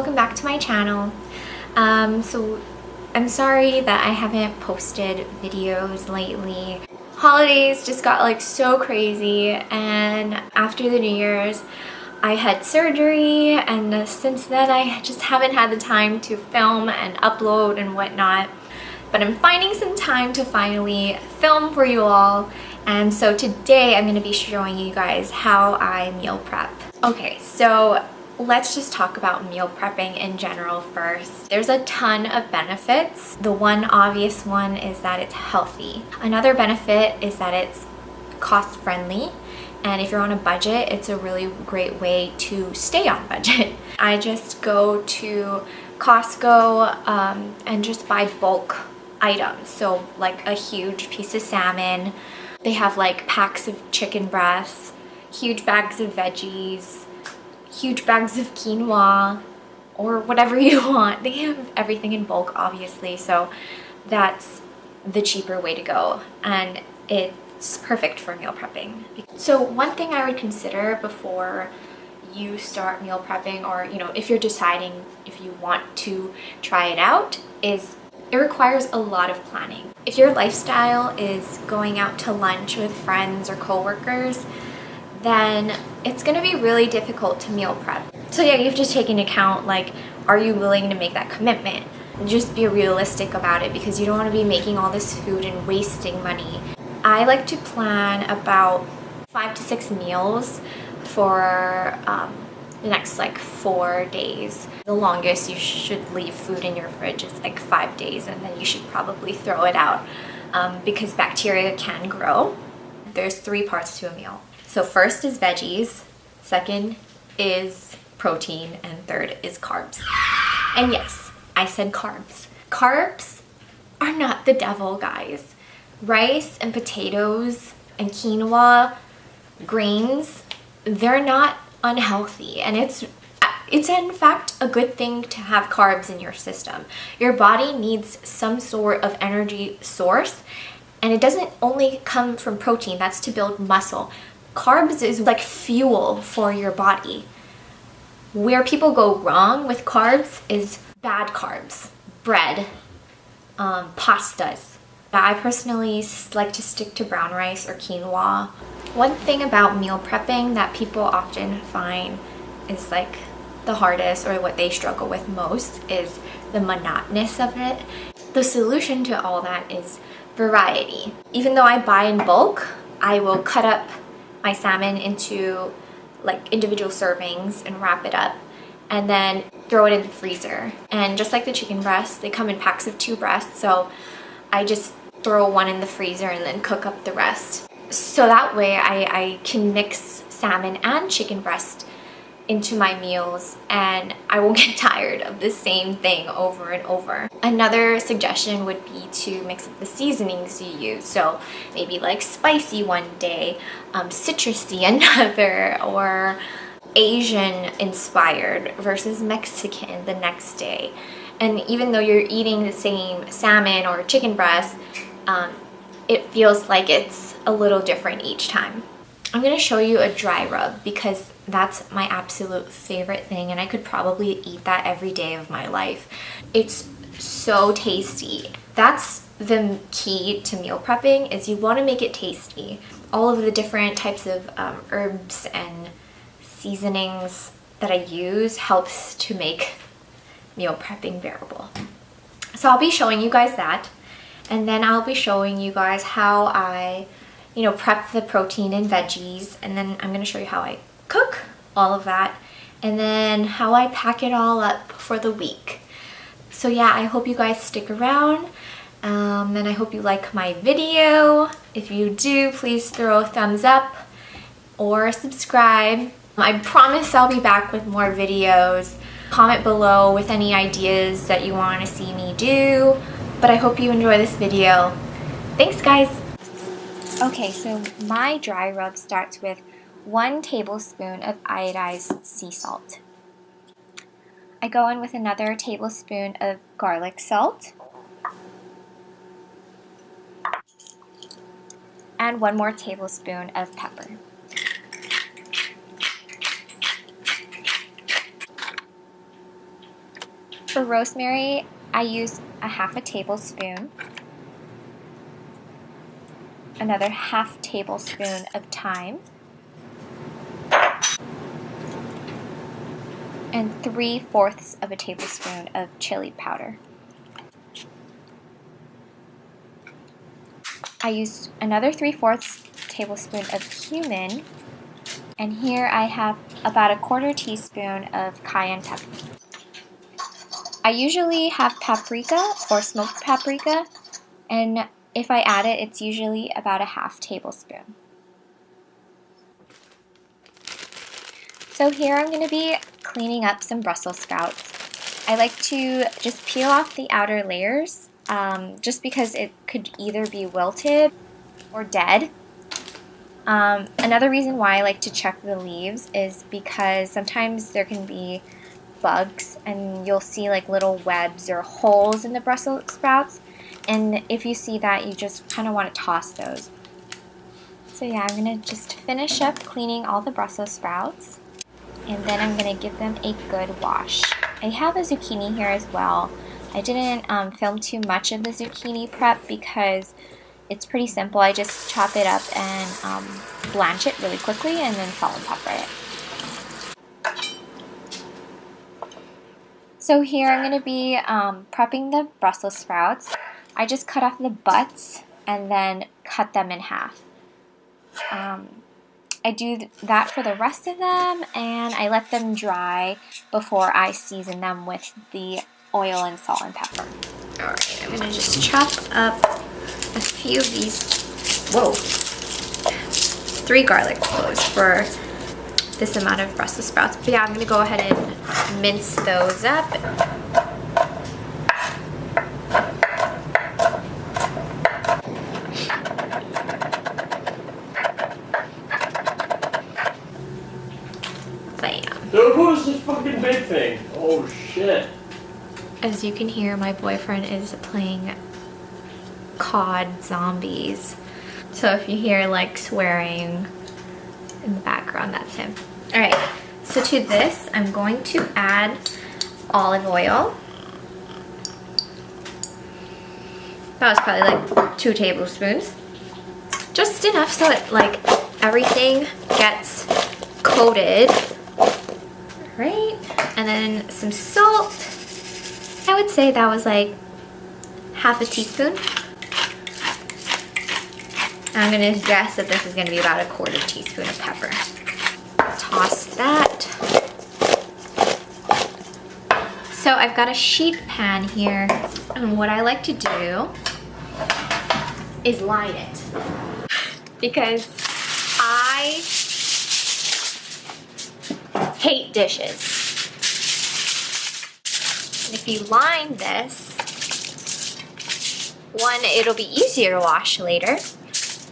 welcome back to my channel. So I'm sorry that I haven't posted videos lately. Holidays just got like so crazy, and after the New Year's I had surgery, and since then I just haven't had the time to film and upload and whatnot. But I'm finding some time to finally film for you all, and so today I'm going to be showing you guys how I meal prep. Okay, so let's just talk about meal prepping in general first. There's a ton of benefits. The one obvious one is that it's healthy. Another benefit is that it's cost friendly, and if you're on a budget, it's a really great way to stay on budget. I just go to Costco and just buy bulk items. So like a huge piece of salmon. They have like packs of chicken breasts, huge bags of veggies, huge bags of quinoa, or whatever you want. They have everything in bulk, obviously, so that's the cheaper way to go, and it's perfect for meal prepping. So one thing I would consider before you start meal prepping, or if you're deciding if you want to try it out, is it requires a lot of planning. If your lifestyle is going out to lunch with friends or coworkers, then it's going to be really difficult to meal prep. So yeah, you have to take into account, like, are you willing to make that commitment? And just be realistic about it, because you don't want to be making all this food and wasting money. I like to plan about 5 to 6 meals for the next like 4 days. The longest you should leave food in your fridge is like 5 days, and then you should probably throw it out because bacteria can grow. There's 3 parts to a meal. So first is veggies, second is protein, and third is carbs. And yes, I said carbs. Carbs are not the devil, guys. Rice and potatoes and quinoa, grains, they're not unhealthy, and it's in fact a good thing to have carbs in your system. Your body needs some sort of energy source, and it doesn't only come from protein. That's to build muscle. Carbs is like fuel for your body. Where people go wrong with carbs is bad carbs, bread, pastas. I personally like to stick to brown rice or quinoa. One thing about meal prepping that people often find is like the hardest, or what they struggle with most, is the monotonous of it. The solution to all that is variety. Even though I buy in bulk, I will cut up my salmon into like individual servings and wrap it up, and then throw it in the freezer. And just like the chicken breasts, they come in packs of 2 breasts, so I just throw one in the freezer and then cook up the rest. So that way I can mix salmon and chicken breast into my meals, and I won't get tired of the same thing over and over. Another suggestion would be to mix up the seasonings you use. So maybe like spicy one day, citrusy another, or Asian inspired versus Mexican the next day. And even though you're eating the same salmon or chicken breast, it feels like it's a little different each time. I'm going to show you a dry rub, because that's my absolute favorite thing, and I could probably eat that every day of my life. It's so tasty. That's the key to meal prepping, is you want to make it tasty. All of the different types of herbs and seasonings that I use helps to make meal prepping bearable. So I'll be showing you guys that, and then I'll be showing you guys how I prep the protein and veggies, and then I'm going to show you how I cook all of that, and then how I pack it all up for the week. So yeah, I hope you guys stick around, and I hope you like my video. If you do, please throw a thumbs up or subscribe. I promise I'll be back with more videos. Comment below with any ideas that you want to see me do, but I hope you enjoy this video. Thanks, guys! Okay, so my dry rub starts with 1 tablespoon of iodized sea salt. I go in with another tablespoon of garlic salt, and 1 more tablespoon of pepper. For rosemary, I use a half a tablespoon, another half tablespoon of thyme, and 3/4 of a tablespoon of chili powder. I used another 3/4 tablespoon of cumin, and here I have about a 1/4 teaspoon of cayenne pepper. I usually have paprika or smoked paprika, and if I add it, it's usually about a half tablespoon. So here I'm going to be cleaning up some Brussels sprouts. I like to just peel off the outer layers, just because it could either be wilted or dead. Another reason why I like to check the leaves is because sometimes there can be bugs and you'll see like little webs or holes in the Brussels sprouts, and if you see that, you just kind of want to toss those. So yeah, I'm going to just finish up cleaning all the Brussels sprouts, and then I'm going to give them a good wash. I have a zucchini here as well. I didn't film too much of the zucchini prep because it's pretty simple. I just chop it up and blanch it really quickly and then salt and pepper it. So here I'm going to be prepping the Brussels sprouts. I just cut off the butts and then cut them in half. I do that for the rest of them, and I let them dry before I season them with the oil and salt and pepper. Alright, I'm going to just chop up a few of these, 3 garlic cloves for this amount of Brussels sprouts. But yeah, I'm going to go ahead and mince those up. Bam. Dude, who's this fucking big thing? Oh shit. As you can hear, my boyfriend is playing COD Zombies. So if you hear like swearing in the background, that's him. Alright, so to this, I'm going to add olive oil. That was probably like 2 tablespoons. Just enough so that like everything gets coated. Right, and then some salt. I would say that was like half a teaspoon. I'm gonna guess that this is gonna be about a 1/4 teaspoon of pepper. Toss that. So I've got a sheet pan here, and what I like to do is line it because I hate dishes. And if you line this, one, it'll be easier to wash later,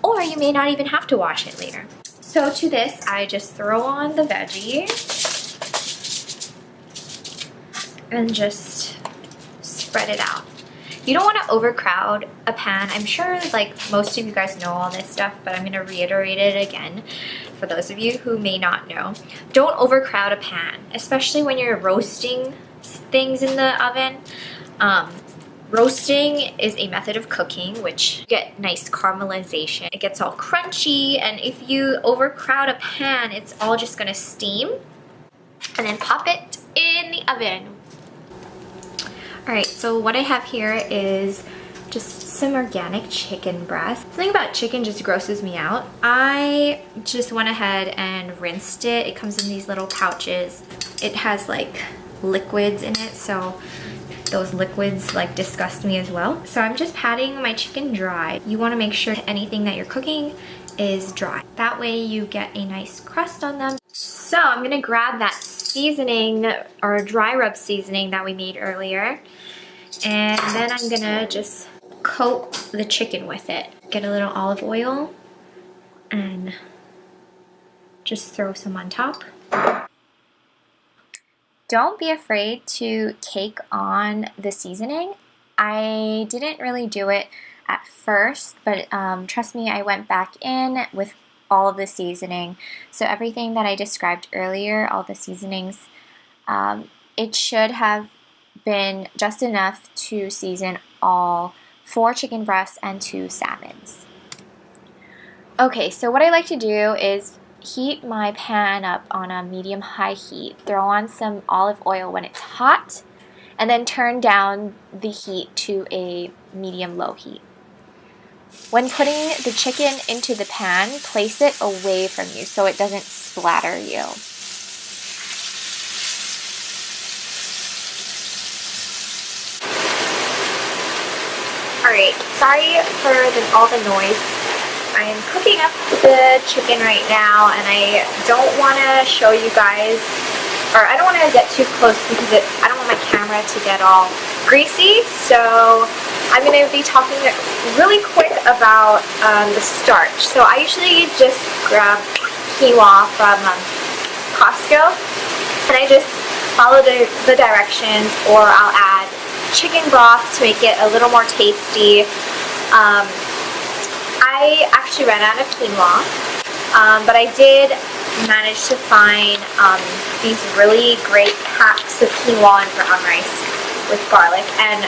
or you may not even have to wash it later. So to this, I just throw on the veggies and just spread it out. You don't want to overcrowd a pan. I'm sure like most of you guys know all this stuff, but I'm going to reiterate it again for those of you who may not know. Don't overcrowd a pan, especially when you're roasting things in the oven. Roasting is a method of cooking which you get nice caramelization. It gets all crunchy, and if you overcrowd a pan, it's all just going to steam, and then pop it in the oven. Alright, so what I have here is just some organic chicken breast. Something about chicken just grosses me out. I just went ahead and rinsed it. It comes in these little pouches. It has like liquids in it, so those liquids like disgust me as well. So I'm just patting my chicken dry. You want to make sure anything that you're cooking is dry. That way you get a nice crust on them. So I'm gonna grab that seasoning or dry rub seasoning that we made earlier, and then I'm gonna just coat the chicken with it. Get a little olive oil and just throw some on top. Don't be afraid to cake on the seasoning. I didn't really do it at first, but trust me, I went back in with all of the seasoning. So everything that I described earlier, all the seasonings, it should have been just enough to season all 4 chicken breasts and 2 salmons. Okay, so what I like to do is heat my pan up on a medium-high heat, throw on some olive oil when it's hot, and then turn down the heat to a medium-low heat. When putting the chicken into the pan, place it away from you so it doesn't splatter you. Alright, sorry for all the noise. I am cooking up the chicken right now, and I don't want to show you guys, or I don't want to get too close because I don't want my camera to get all greasy, so I'm going to be talking really quick about the starch. So I usually just grab quinoa from Costco, and I just follow the directions, or I'll add chicken broth to make it a little more tasty. I actually ran out of quinoa, but I did manage to find these really great packs of quinoa and brown rice with garlic, and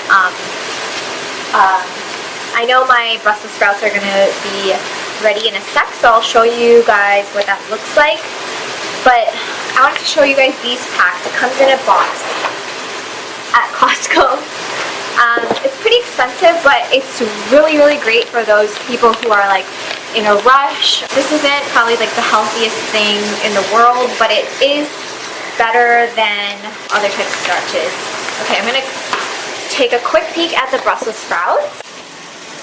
I know my Brussels sprouts are going to be ready in a sec, so I'll show you guys what that looks like. But I wanted to show you guys these packs. It comes in a box at Costco. It's pretty expensive, but it's really, really great for those people who are like in a rush. This isn't probably like the healthiest thing in the world, but it is better than other types of starches. Okay, I'm gonna take a quick peek at the Brussels sprouts.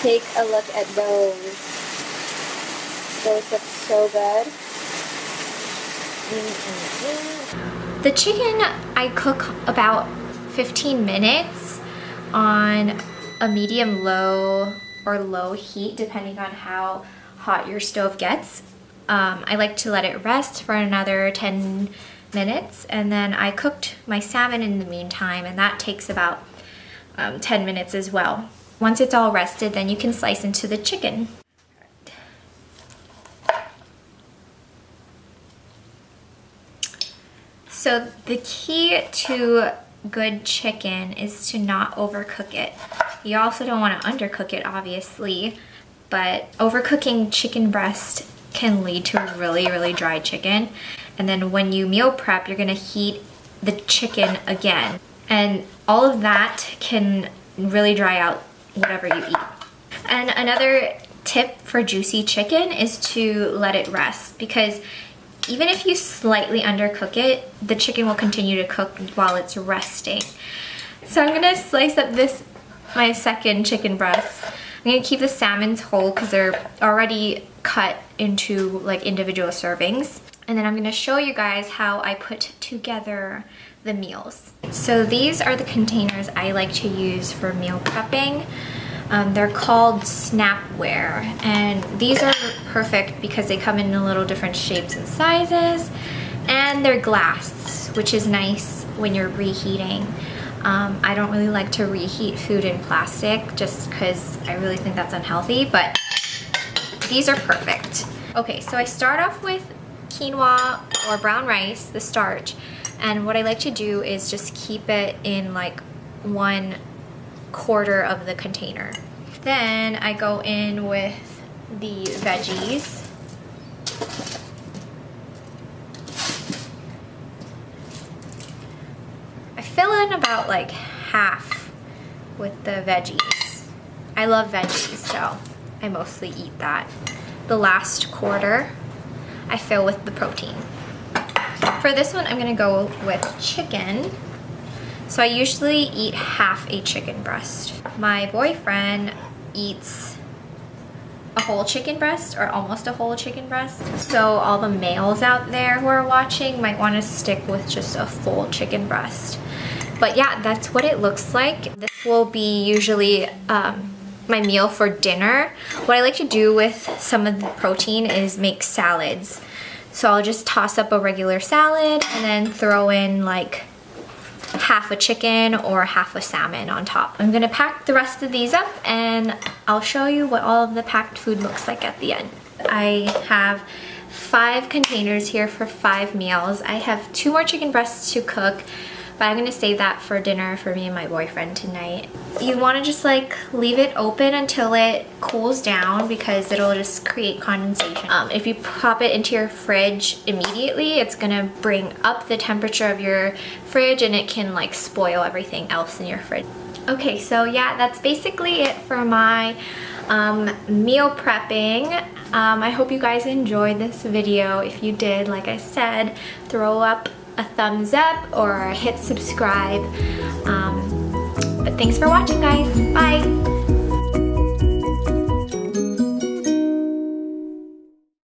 Take a look at those. Those look so good. The chicken I cook about 15 minutes on a medium low or low heat, depending on how hot your stove gets. I like to let it rest for another 10 minutes, and then I cooked my salmon in the meantime, and that takes about 10 minutes as well. Once it's all rested, then you can slice into the chicken. So the key to good chicken is to not overcook it. You also don't want to undercook it, obviously, but overcooking chicken breast can lead to really, really dry chicken. And then when you meal prep, you're gonna heat the chicken again. And all of that can really dry out whatever you eat. And another tip for juicy chicken is to let it rest, because even if you slightly undercook it, the chicken will continue to cook while it's resting. So I'm gonna slice up my second chicken breast. I'm gonna keep the salmons whole because they're already cut into like individual servings. And then I'm gonna show you guys how I put together the meals. So these are the containers I like to use for meal prepping. They're called Snapware, and these are perfect because they come in a little different shapes and sizes, and they're glass, which is nice when you're reheating. I don't really like to reheat food in plastic just because I really think that's unhealthy, but these are perfect. Okay, so I start off with quinoa or brown rice, the starch, and what I like to do is just keep it in like 1/4 of the container. Then I go in with the veggies. I fill in about like half with the veggies. I love veggies, so I mostly eat that. The last 1/4 I fill with the protein. For this one, I'm gonna go with chicken. So I usually eat half a chicken breast. My boyfriend eats a whole chicken breast, or almost a whole chicken breast. So all the males out there who are watching might want to stick with just a full chicken breast. But yeah, that's what it looks like. This will be usually my meal for dinner. What I like to do with some of the protein is make salads. So I'll just toss up a regular salad and then throw in like half a chicken or half a salmon on top. I'm gonna pack the rest of these up and I'll show you what all of the packed food looks like at the end. I have 5 containers here for 5 meals. I have 2 more chicken breasts to cook, but I'm gonna save that for dinner for me and my boyfriend tonight. You want to just like leave it open until it cools down because it'll just create condensation. If you pop it into your fridge immediately, it's gonna bring up the temperature of your fridge and it can like spoil everything else in your fridge. Okay, so yeah, that's basically it for my meal prepping. I hope you guys enjoyed this video. If you did, like I said, throw up a thumbs up or hit subscribe. But thanks for watching, guys. Bye!